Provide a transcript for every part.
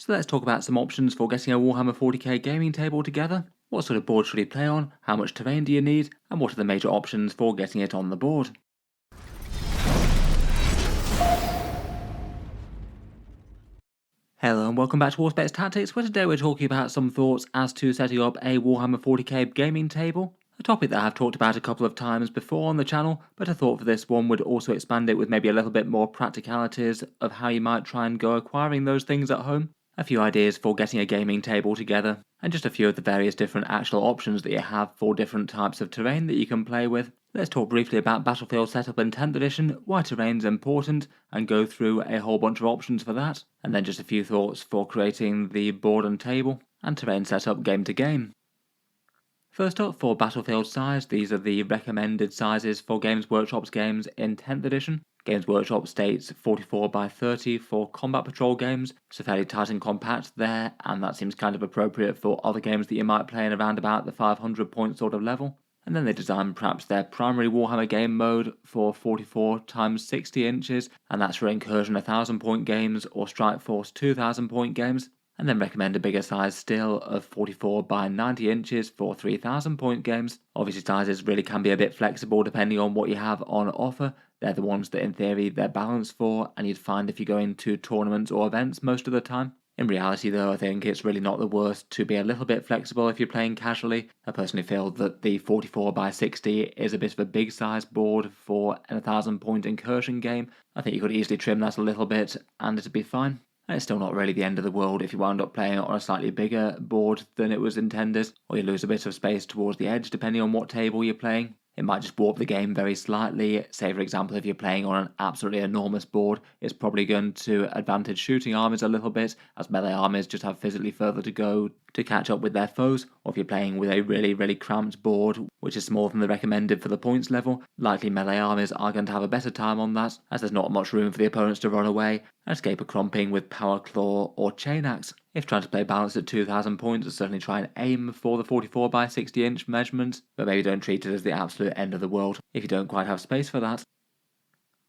So let's talk about some options for getting a Warhammer 40k gaming table together. What sort of board should you play on, how much terrain do you need, and what are the major options for getting it on the board. Hello and welcome back to Auspex Tactics, where today we're talking about some thoughts as to setting up a Warhammer 40k gaming table. A topic that I've talked about a couple of times before on the channel, but I thought for this one would also expand it with maybe a little bit more practicalities of how you might try and go acquiring those things at home. A few ideas for getting a gaming table together, and just a few of the various different actual options that you have for different types of terrain that you can play with. Let's talk briefly about Battlefield setup in 10th edition, why terrain's important, and go through a whole bunch of options for that, and then just a few thoughts for creating the board and table, and terrain setup game to game. First up, for Battlefield size, these are the recommended sizes for Games Workshop's games in 10th edition. Games Workshop states 44 by 30 for combat patrol games, so fairly tight and compact there, and that seems kind of appropriate for other games that you might play in around about the 500 point sort of level. And then they design perhaps their primary Warhammer game mode for 44 times 60 inches, and that's for Incursion 1000 point games or Strike Force 2000 point games. And then recommend a bigger size still of 44 by 90 inches for 3000 point games. Obviously sizes really can be a bit flexible depending on what you have on offer. They're the ones that in theory they're balanced for, and you'd find if you go into tournaments or events most of the time. In reality though, I think it's really not the worst to be a little bit flexible if you're playing casually. I personally feel that the 44 by 60 is a bit of a big size board for an 1000 point incursion game. I think you could easily trim that a little bit and it'd be fine. And it's still not really the end of the world if you wound up playing it on a slightly bigger board than it was intended, or you lose a bit of space towards the edge depending on what table you're playing. It might just warp the game very slightly. Say for example if you're playing on an absolutely enormous board, it's probably going to advantage shooting armies a little bit, as melee armies just have physically further to go to catch up with their foes. Or if you're playing with a really cramped board, which is smaller than the recommended for the points level, likely melee armies are going to have a better time on that, as there's not much room for the opponents to run away and escape a crumping with power claw or chain axe. If trying to play balanced at 2000 points, certainly try and aim for the 44 by 60 inch measurement, but maybe don't treat it as the absolute end of the world if you don't quite have space for that.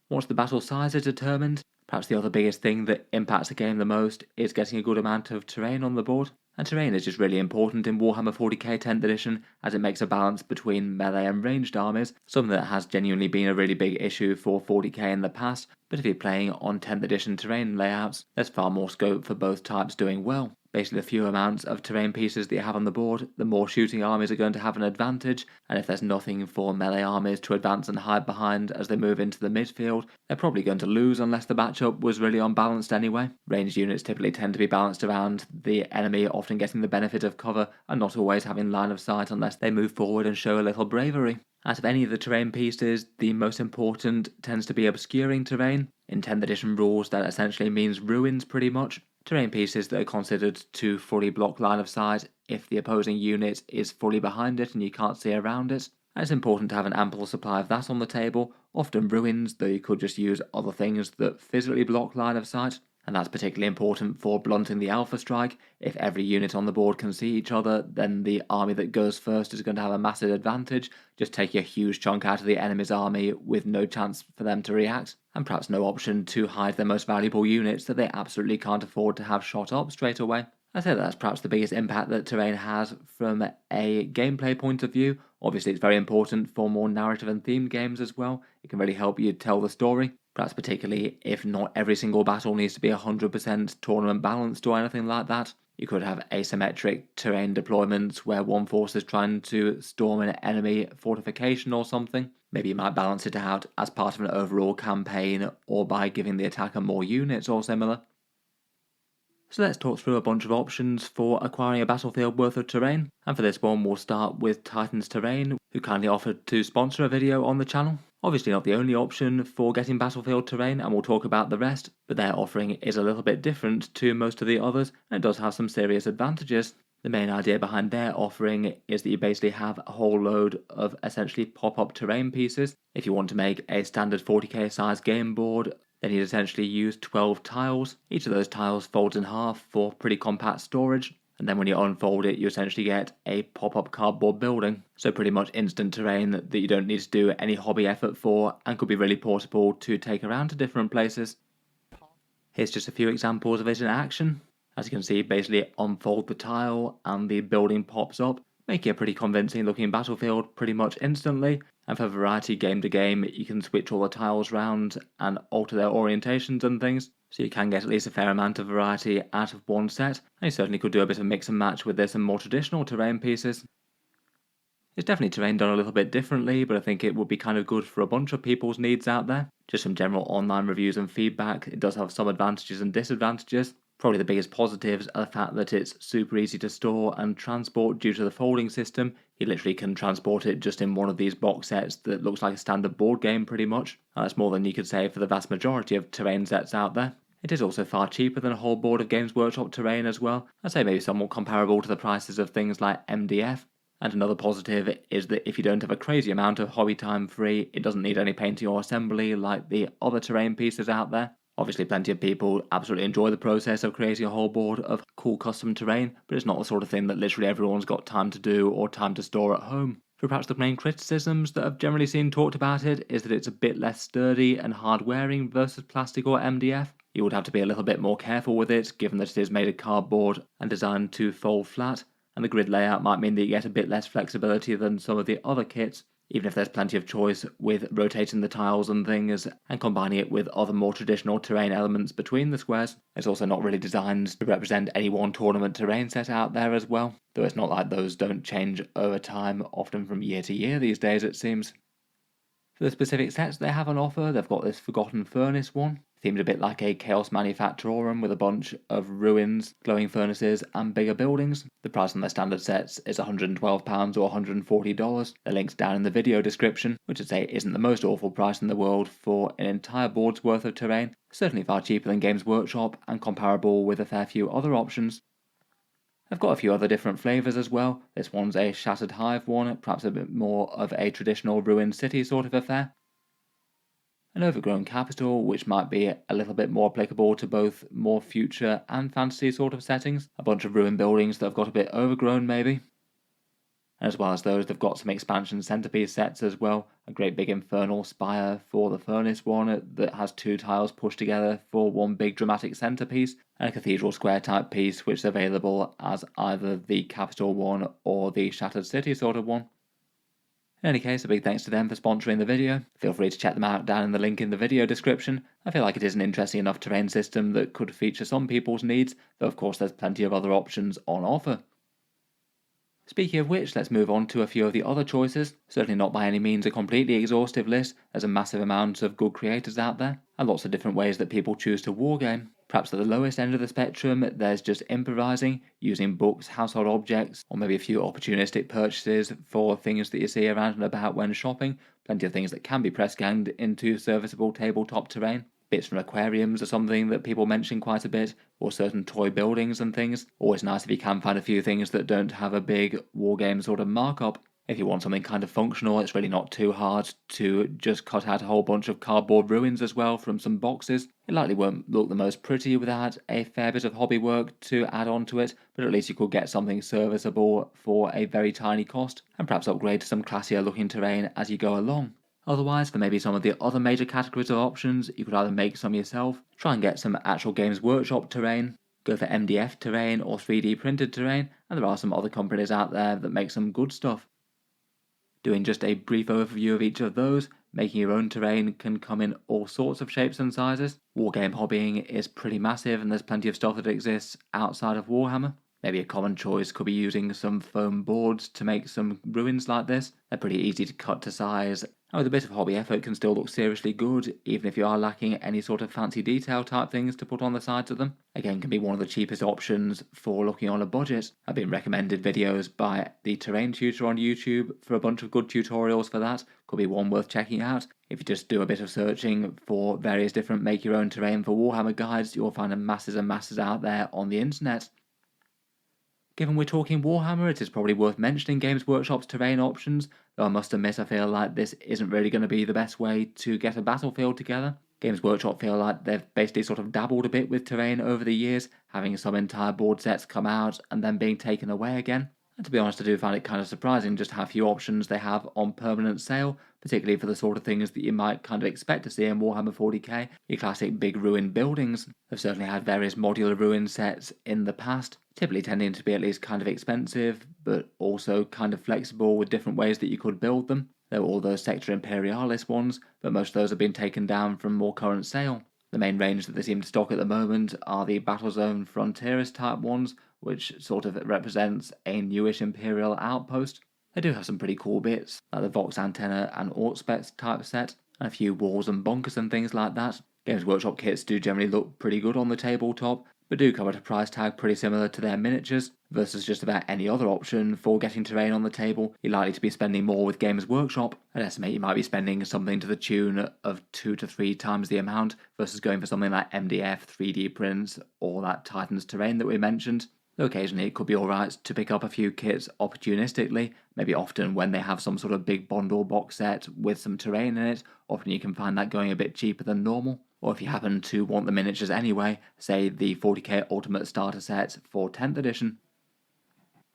Once the battle size is determined, perhaps the other biggest thing that impacts the game the most is getting a good amount of terrain on the board. And terrain is just really important in Warhammer 40k 10th edition, as it makes a balance between melee and ranged armies, something that has genuinely been a really big issue for 40k in the past, but if you're playing on 10th edition terrain layouts, there's far more scope for both types doing well. Basically, the fewer amounts of terrain pieces that you have on the board, the more shooting armies are going to have an advantage, and if there's nothing for melee armies to advance and hide behind as they move into the midfield, they're probably going to lose unless the matchup was really unbalanced anyway. Ranged units typically tend to be balanced around the enemy, often getting the benefit of cover and not always having line of sight unless they move forward and show a little bravery. Out of any of the terrain pieces, the most important tends to be obscuring terrain. In 10th edition rules, that essentially means ruins pretty much. Terrain pieces that are considered to fully block line of sight if the opposing unit is fully behind it and you can't see around it. And it's important to have an ample supply of that on the table, often ruins, though you could just use other things that physically block line of sight. And that's particularly important for blunting the alpha strike. If every unit on the board can see each other, then the army that goes first is going to have a massive advantage, just taking a huge chunk out of the enemy's army with no chance for them to react, and perhaps no option to hide their most valuable units that they absolutely can't afford to have shot up straight away. I say that's perhaps the biggest impact that terrain has from a gameplay point of view. Obviously it's very important for more narrative and themed games as well. It can really help you tell the story. Perhaps particularly if not every single battle needs to be 100% tournament balanced or anything like that. You could have asymmetric terrain deployments where one force is trying to storm an enemy fortification or something. Maybe you might balance it out as part of an overall campaign or by giving the attacker more units or similar. So let's talk through a bunch of options for acquiring a battlefield worth of terrain. And for this one we'll start with Titans Terrain, who kindly offered to sponsor a video on the channel. Obviously not the only option for getting battlefield terrain, and we'll talk about the rest, but their offering is a little bit different to most of the others, and it does have some serious advantages. The main idea behind their offering is that you basically have a whole load of essentially pop-up terrain pieces. If you want to make a standard 40k size game board, then you'd essentially use 12 tiles. Each of those tiles folds in half for pretty compact storage, and then when you unfold it you essentially get a pop-up cardboard building. So pretty much instant terrain that you don't need to do any hobby effort for and could be really portable to take around to different places. Here's just a few examples of it in action. As you can see, basically unfold the tile and the building pops up, making a pretty convincing looking battlefield pretty much instantly. And for variety game to game, you can switch all the tiles around and alter their orientations and things, so you can get at least a fair amount of variety out of one set, and you certainly could do a bit of mix and match with this and more traditional terrain pieces. It's definitely terrain done a little bit differently, but I think it would be kind of good for a bunch of people's needs out there. Just some general online reviews and feedback, it does have some advantages and disadvantages. Probably the biggest positives are the fact that it's super easy to store and transport due to the folding system. You literally can transport it just in one of these box sets that looks like a standard board game pretty much. That's more than you could say for the vast majority of terrain sets out there. It is also far cheaper than a whole board of Games Workshop terrain as well. I'd say maybe somewhat comparable to the prices of things like MDF. And another positive is that if you don't have a crazy amount of hobby time free, it doesn't need any painting or assembly like the other terrain pieces out there. Obviously, plenty of people absolutely enjoy the process of creating a whole board of cool custom terrain, but it's not the sort of thing that literally everyone's got time to do or time to store at home. For perhaps the main criticisms that I've generally seen talked about it is that it's a bit less sturdy and hard wearing versus plastic or MDF. You would have to be a little bit more careful with it, given that it is made of cardboard and designed to fold flat, and the grid layout might mean that you get a bit less flexibility than some of the other kits, even if there's plenty of choice with rotating the tiles and things and combining it with other more traditional terrain elements between the squares. It's also not really designed to represent any one tournament terrain set out there as well, though it's not like those don't change over time, often from year to year these days it seems. For the specific sets they have on offer, they've got this Forgotten Furnace one, themed a bit like a Chaos Manufactorum with a bunch of ruins, glowing furnaces and bigger buildings. The price on their standard sets is £112 or $140. The link's down in the video description, which I'd say isn't the most awful price in the world for an entire board's worth of terrain, certainly far cheaper than Games Workshop and comparable with a fair few other options. I've got a few other different flavours as well. This one's a Shattered Hive one, perhaps a bit more of a traditional ruined city sort of affair. An Overgrown Capital, which might be a little bit more applicable to both more future and fantasy sort of settings. A bunch of ruined buildings that have got a bit overgrown maybe. And as well as those, they've got some expansion centerpiece sets as well. A great big infernal spire for the furnace one that has two tiles pushed together for one big dramatic centerpiece, and a cathedral square type piece which is available as either the capital one or the shattered city sort of one. In any case, a big thanks to them for sponsoring the video. Feel free to check them out down in the link in the video description. I feel like it is an interesting enough terrain system that could feature some people's needs, though of course there's plenty of other options on offer. Speaking of which, let's move on to a few of the other choices. Certainly not by any means a completely exhaustive list, there's a massive amount of good creators out there, and lots of different ways that people choose to wargame. Perhaps at the lowest end of the spectrum, there's just improvising, using books, household objects, or maybe a few opportunistic purchases for things that you see around and about when shopping. Plenty of things that can be press-ganged into serviceable tabletop terrain. Bits from aquariums are something that people mention quite a bit, or certain toy buildings and things. Always nice if you can find a few things that don't have a big wargame sort of markup. If you want something kind of functional, it's really not too hard to just cut out a whole bunch of cardboard ruins as well from some boxes. It likely won't look the most pretty without a fair bit of hobby work to add on to it, but at least you could get something serviceable for a very tiny cost, and perhaps upgrade to some classier looking terrain as you go along. Otherwise, for maybe some of the other major categories of options, you could either make some yourself, try and get some actual Games Workshop terrain, go for MDF terrain or 3D printed terrain, and there are some other companies out there that make some good stuff. Doing just a brief overview of each of those, making your own terrain can come in all sorts of shapes and sizes. Wargame hobbying is pretty massive and there's plenty of stuff that exists outside of Warhammer. Maybe a common choice could be using some foam boards to make some ruins like this. They're pretty easy to cut to size, and with a bit of hobby effort can still look seriously good, even if you are lacking any sort of fancy detail type things to put on the sides of them. Again, can be one of the cheapest options for looking on a budget. I've been recommended videos by the Terrain Tutor on YouTube for a bunch of good tutorials for that. Could be one worth checking out. If you just do a bit of searching for various different make your own terrain for Warhammer guides, you'll find masses and masses out there on the internet. Given we're talking Warhammer, it is probably worth mentioning Games Workshop's terrain options, though I must admit I feel like this isn't really going to be the best way to get a battlefield together. Games Workshop feel like they've basically sort of dabbled a bit with terrain over the years, having some entire board sets come out and then being taken away again. And to be honest, I do find it kind of surprising just how few options they have on permanent sale, particularly for the sort of things that you might kind of expect to see in Warhammer 40k, your classic big ruined buildings. They've certainly had various modular ruin sets in the past, typically tending to be at least kind of expensive, but also kind of flexible with different ways that you could build them. There were all those Sector Imperialis ones, but most of those have been taken down from more current sale. The main range that they seem to stock at the moment are the Battlezone Frontierist type ones, which sort of represents a newish Imperial outpost. They do have some pretty cool bits, like the Vox Antenna and Auspex type set, and a few walls and bunkers and things like that. Games Workshop kits do generally look pretty good on the tabletop, but do come at a price tag pretty similar to their miniatures, versus just about any other option for getting terrain on the table. You're likely to be spending more with Games Workshop. I'd estimate you might be spending something to the tune of 2 to 3 times the amount, versus going for something like MDF, 3D prints, or that Titan's terrain that we mentioned. Though occasionally it could be alright to pick up a few kits opportunistically, maybe often when they have some sort of big bundle box set with some terrain in it, often you can find that going a bit cheaper than normal. Or if you happen to want the miniatures anyway, say the 40k Ultimate Starter Set for 10th edition.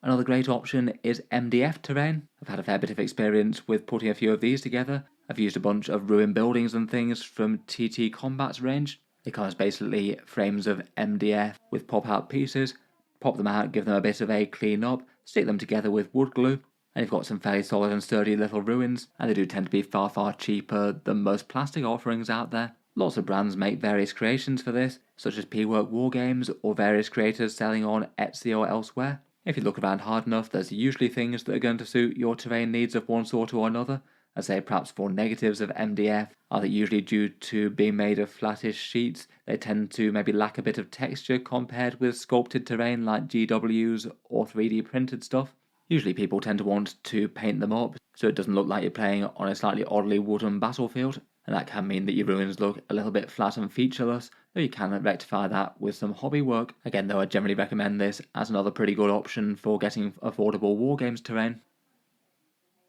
Another great option is MDF terrain. I've had a fair bit of experience with putting a few of these together. I've used a bunch of ruined buildings and things from TT Combat's range. They come as basically frames of MDF with pop-out pieces. Pop them out, give them a bit of a clean up, stick them together with wood glue, and you've got some fairly solid and sturdy little ruins, and they do tend to be far cheaper than most plastic offerings out there. Lots of brands make various creations for this, such as P-Work Wargames or various creators selling on Etsy or elsewhere. If you look around hard enough, there's usually things that are going to suit your terrain needs of one sort or another. I'd say perhaps for negatives of MDF are that usually due to being made of flattish sheets, they tend to maybe lack a bit of texture compared with sculpted terrain like GWs or 3D printed stuff. Usually people tend to want to paint them up so it doesn't look like you're playing on a slightly oddly wooden battlefield, and that can mean that your ruins look a little bit flat and featureless, though you can rectify that with some hobby work. Again though, I generally recommend this as another pretty good option for getting affordable wargames terrain.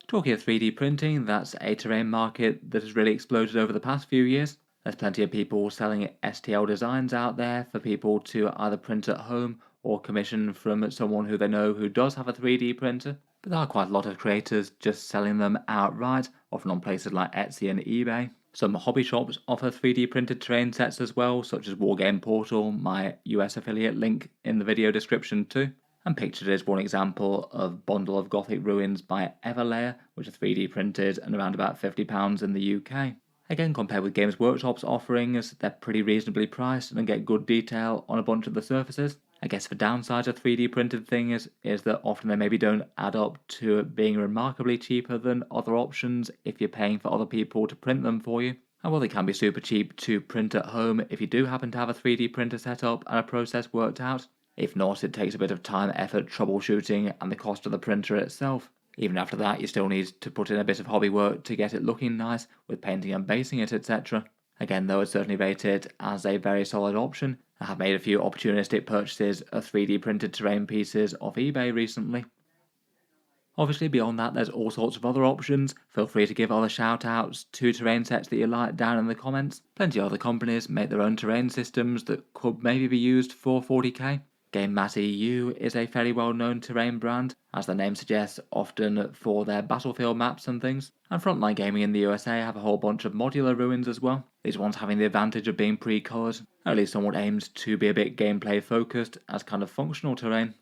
Talking of 3D printing, that's a terrain market that has really exploded over the past few years. There's plenty of people selling STL designs out there for people to either print at home or commission from someone who they know who does have a 3D printer. But there are quite a lot of creators just selling them outright, often on places like Etsy and eBay. Some hobby shops offer 3D printed terrain sets as well, such as Wargame Portal, my US affiliate, link in the video description too. And pictured is one example of Bundle of Gothic Ruins by Everlayer, which are 3D printed and around about £50 in the UK. Again, compared with Games Workshop's offerings, they're pretty reasonably priced and get good detail on a bunch of the surfaces. I guess the downside of 3D printed things is that often they maybe don't add up to being remarkably cheaper than other options if you're paying for other people to print them for you. And while they can be super cheap to print at home if you do happen to have a 3D printer set up and a process worked out, if not, it takes a bit of time, effort, troubleshooting, and the cost of the printer itself. Even after that, you still need to put in a bit of hobby work to get it looking nice, with painting and basing it, etc. Again, though, I'd certainly rate it as a very solid option. I have made a few opportunistic purchases of 3D printed terrain pieces off eBay recently. Obviously, beyond that, there's all sorts of other options. Feel free to give other shout-outs to terrain sets that you like down in the comments. Plenty of other companies make their own terrain systems that could maybe be used for 40k. Game Mat EU is a fairly well-known terrain brand, as the name suggests, often for their battlefield maps and things. And Frontline Gaming in the USA have a whole bunch of modular ruins as well, these ones having the advantage of being pre-coloured, or at least somewhat aimed to be a bit gameplay focused as kind of functional terrain.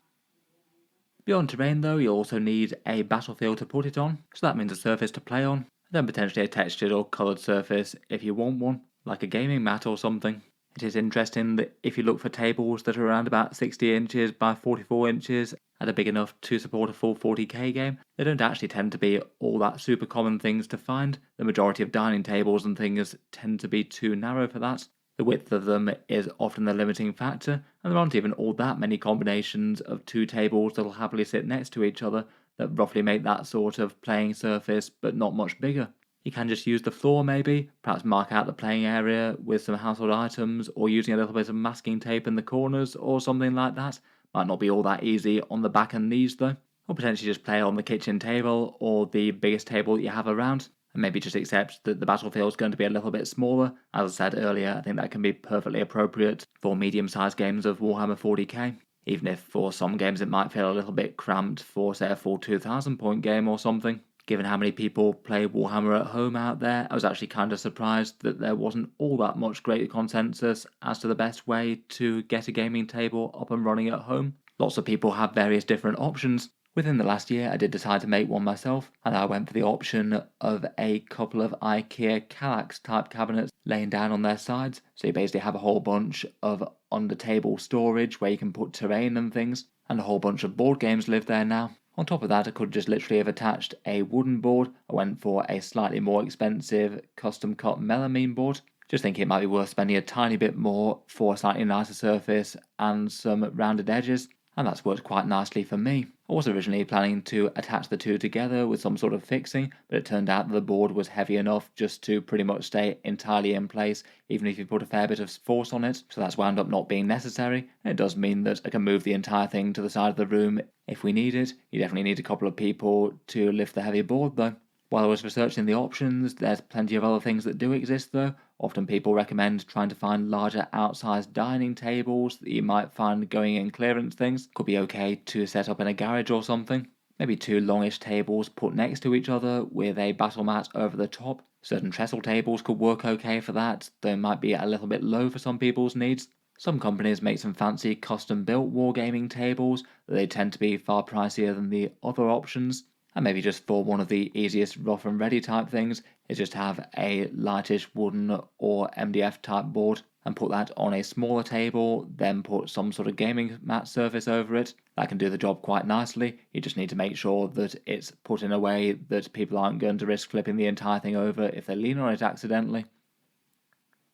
Beyond terrain though, you'll also need a battlefield to put it on, so that means a surface to play on, and then potentially a textured or coloured surface if you want one, like a gaming mat or something. It is interesting that if you look for tables that are around about 60 inches by 44 inches and are big enough to support a full 40k game, they don't actually tend to be all that super common things to find. The majority of dining tables and things tend to be too narrow for that. The width of them is often the limiting factor, and there aren't even all that many combinations of two tables that'll happily sit next to each other that roughly make that sort of playing surface but not much bigger. You can just use the floor maybe, perhaps mark out the playing area with some household items or using a little bit of masking tape in the corners or something like that. Might not be all that easy on the back and knees though. Or potentially just play on the kitchen table or the biggest table that you have around, and maybe just accept that the battlefield is going to be a little bit smaller. As I said earlier, I think that can be perfectly appropriate for medium-sized games of Warhammer 40k. even if for some games it might feel a little bit cramped for, say, a full 2,000 point game or something. Given how many people play Warhammer at home out there, I was actually kind of surprised that there wasn't all that much great consensus as to the best way to get a gaming table up and running at home. Lots of people have various different options. Within the last year, I did decide to make one myself, and I went for the option of a couple of IKEA Kallax type cabinets laying down on their sides. So you basically have a whole bunch of under-table storage where you can put terrain and things, and a whole bunch of board games live there now. On top of that, I could just literally have attached a wooden board. I went for a slightly more expensive custom cut melamine board. Just thinking it might be worth spending a tiny bit more for a slightly nicer surface and some rounded edges, and that's worked quite nicely for me. I was originally planning to attach the two together with some sort of fixing, but it turned out that the board was heavy enough just to pretty much stay entirely in place, even if you put a fair bit of force on it, so that's wound up not being necessary. And it does mean that I can move the entire thing to the side of the room if we need it. You definitely need a couple of people to lift the heavy board though. While I was researching the options, there's plenty of other things that do exist though. Often people recommend trying to find larger outsized dining tables that you might find going in clearance things. Could be okay to set up in a garage or something. Maybe two longish tables put next to each other with a battle mat over the top. Certain trestle tables could work okay for that, though it might be a little bit low for some people's needs. Some companies make some fancy custom built wargaming tables, but they tend to be far pricier than the other options. And maybe just for one of the easiest rough and ready type things is just have a lightish wooden or MDF type board and put that on a smaller table, then put some sort of gaming mat surface over it. That can do the job quite nicely. You just need to make sure that it's put in a way that people aren't going to risk flipping the entire thing over if they lean on it accidentally.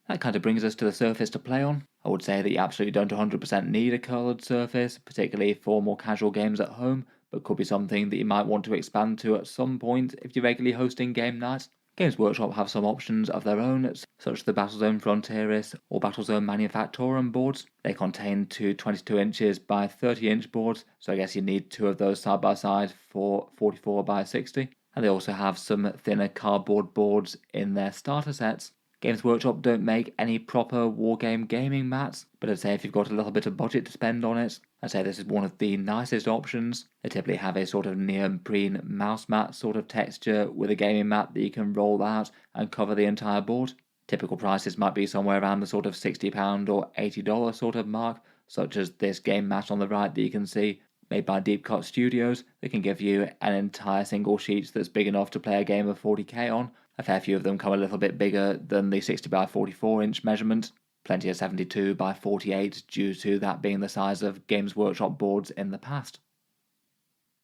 That kind of brings us to the surface to play on. I would say that you absolutely don't 100% need a coloured surface, particularly for more casual games at home, but could be something that you might want to expand to at some point if you're regularly hosting game nights. Games Workshop have some options of their own, such as the Battlezone Frontieris or Battlezone Manufactorum boards. They contain two 22 inches by 30 inch boards, so I guess you need two of those side by side for 44 by 60. And they also have some thinner cardboard boards in their starter sets. Games Workshop don't make any proper wargame gaming mats, but I'd say if you've got a little bit of budget to spend on it, I'd say this is one of the nicest options. They typically have a sort of neoprene mouse mat sort of texture with a gaming mat that you can roll out and cover the entire board. Typical prices might be somewhere around the sort of £60 or $80 sort of mark, such as this game mat on the right that you can see, made by Deep Cut Studios. They can give you an entire single sheet that's big enough to play a game of 40k on. A fair few of them come a little bit bigger than the 60 by 44 inch measurement. Plenty of 72 by 48 due to that being the size of Games Workshop boards in the past.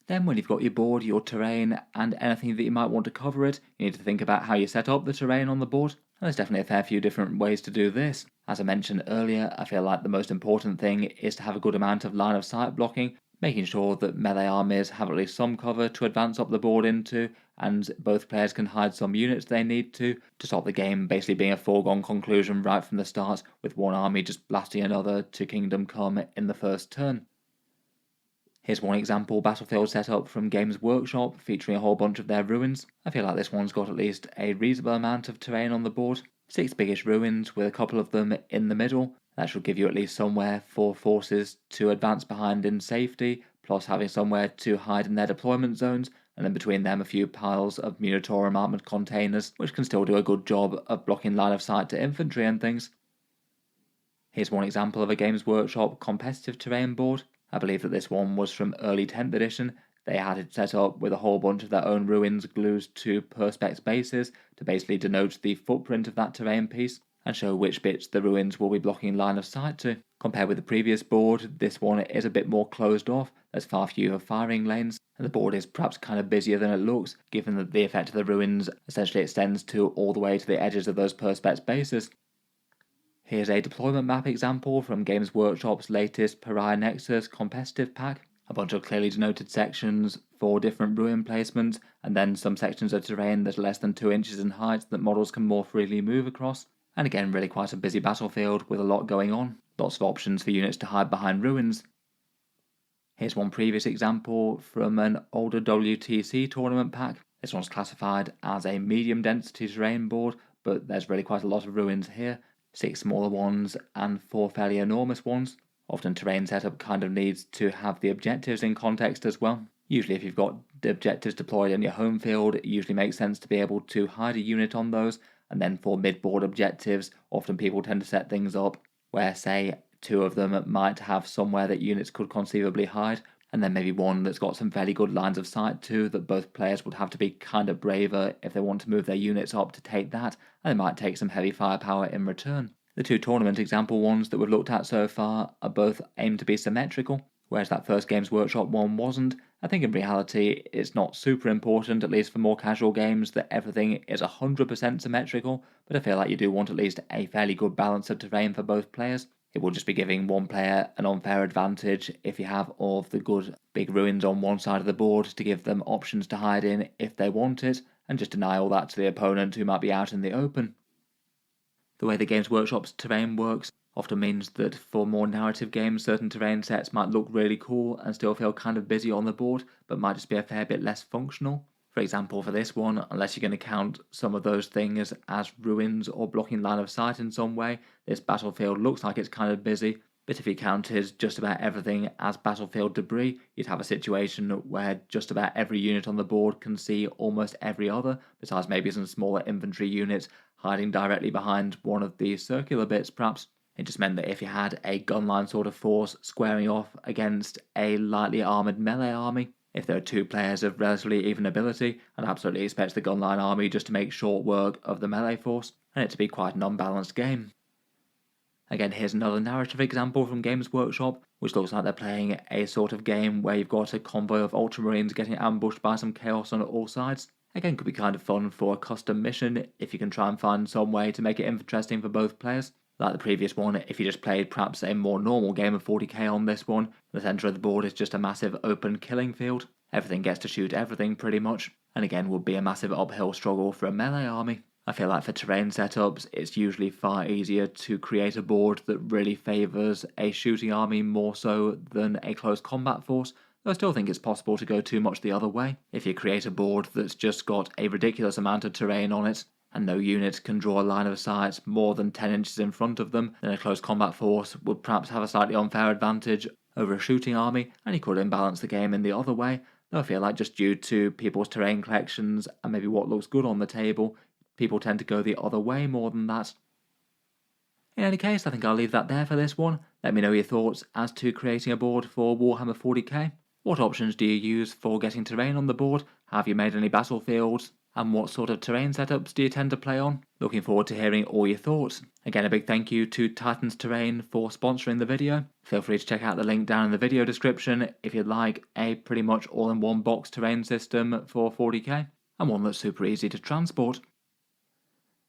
Then when you've got your board, your terrain, and anything that you might want to cover it, you need to think about how you set up the terrain on the board. And there's definitely a fair few different ways to do this. As I mentioned earlier, I feel like the most important thing is to have a good amount of line of sight blocking, making sure that melee armies have at least some cover to advance up the board into, and both players can hide some units they need to stop the game basically being a foregone conclusion right from the start, with one army just blasting another to Kingdom Come in the first turn. Here's one example battlefield setup from Games Workshop featuring a whole bunch of their ruins. I feel like this one's got at least a reasonable amount of terrain on the board. 6 biggish ruins with a couple of them in the middle. That should give you at least somewhere for forces to advance behind in safety, plus having somewhere to hide in their deployment zones, and then between them a few piles of Munitorum armoured containers, which can still do a good job of blocking line of sight to infantry and things. Here's one example of a Games Workshop competitive terrain board. I believe that this one was from early 10th edition. They had it set up with a whole bunch of their own ruins glued to perspex bases to basically denote the footprint of that terrain piece and show which bits the ruins will be blocking line of sight to. Compared with the previous board, this one is a bit more closed off. There's far fewer firing lanes, and the board is perhaps kind of busier than it looks, given that the effect of the ruins essentially extends to all the way to the edges of those perspex bases. Here's a deployment map example from Games Workshop's latest Pariah Nexus competitive pack. A bunch of clearly denoted sections for different ruin placements, and then some sections of terrain that are less than 2 inches in height that models can more freely move across. And again, really quite a busy battlefield with a lot going on. Lots of options for units to hide behind ruins. Here's one previous example from an older WTC tournament pack. This one's classified as a medium density terrain board, but there's really quite a lot of ruins here. 6 smaller ones and 4 fairly enormous ones. Often terrain setup kind of needs to have the objectives in context as well. Usually if you've got the objectives deployed on your home field, it usually makes sense to be able to hide a unit on those, and then for mid-board objectives, often people tend to set things up where, say, 2 of them might have somewhere that units could conceivably hide, and then maybe one that's got some fairly good lines of sight too, that both players would have to be kind of braver if they want to move their units up to take that, and they might take some heavy firepower in return. The 2 tournament example ones that we've looked at so far are both aimed to be symmetrical, whereas that first Games Workshop one wasn't. I think in reality it's not super important, at least for more casual games, that everything is 100% symmetrical, but I feel like you do want at least a fairly good balance of terrain for both players. It will just be giving one player an unfair advantage if you have all of the good big ruins on one side of the board to give them options to hide in if they want it, and just deny all that to the opponent who might be out in the open. The way the Games Workshop's terrain works often means that for more narrative games, certain terrain sets might look really cool and still feel kind of busy on the board, but might just be a fair bit less functional. For example, for this one, unless you're going to count some of those things as ruins or blocking line of sight in some way, this battlefield looks like it's kind of busy. But if you counted just about everything as battlefield debris, you'd have a situation where just about every unit on the board can see almost every other, besides maybe some smaller infantry units hiding directly behind one of these circular bits perhaps. It just meant that if you had a gunline sort of force squaring off against a lightly armoured melee army, if there are 2 players of relatively even ability, I'd absolutely expect the gunline army just to make short work of the melee force, and it to be quite an unbalanced game. Again, here's another narrative example from Games Workshop, which looks like they're playing a sort of game where you've got a convoy of Ultramarines getting ambushed by some chaos on all sides. Again, could be kind of fun for a custom mission if you can try and find some way to make it interesting for both players. Like the previous one, if you just played perhaps a more normal game of 40k on this one, the centre of the board is just a massive open killing field. Everything gets to shoot everything pretty much, and again would be a massive uphill struggle for a melee army. I feel like for terrain setups, it's usually far easier to create a board that really favours a shooting army more so than a close combat force, though I still think it's possible to go too much the other way. If you create a board that's just got a ridiculous amount of terrain on it, and no unit can draw a line of sight more than 10 inches in front of them, then a close combat force would perhaps have a slightly unfair advantage over a shooting army, and you could imbalance the game in the other way, though I feel like just due to people's terrain collections and maybe what looks good on the table, people tend to go the other way more than that. In any case, I think I'll leave that there for this one. Let me know your thoughts as to creating a board for Warhammer 40k. What options do you use for getting terrain on the board? Have you made any battlefields? And what sort of terrain setups do you tend to play on? Looking forward to hearing all your thoughts. Again, a big thank you to Titans Terrain for sponsoring the video. Feel free to check out the link down in the video description if you'd like a pretty much all-in-one box terrain system for 40k, and one that's super easy to transport.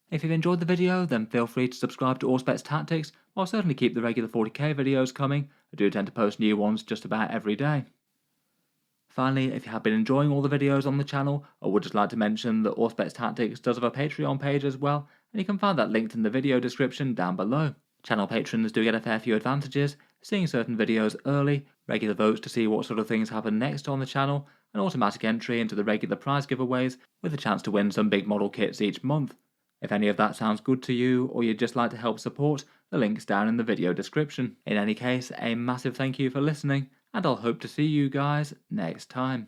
If you've enjoyed the video, then feel free to subscribe to Auspex Tactics. I'll certainly keep the regular 40k videos coming. I do tend to post new ones just about every day. Finally, if you have been enjoying all the videos on the channel, I would just like to mention that Auspex Tactics does have a Patreon page as well, and you can find that linked in the video description down below. Channel patrons do get a fair few advantages, seeing certain videos early, regular votes to see what sort of things happen next on the channel, and automatic entry into the regular prize giveaways with a chance to win some big model kits each month. If any of that sounds good to you, or you'd just like to help support, the link's down in the video description. In any case, a massive thank you for listening, and I'll hope to see you guys next time.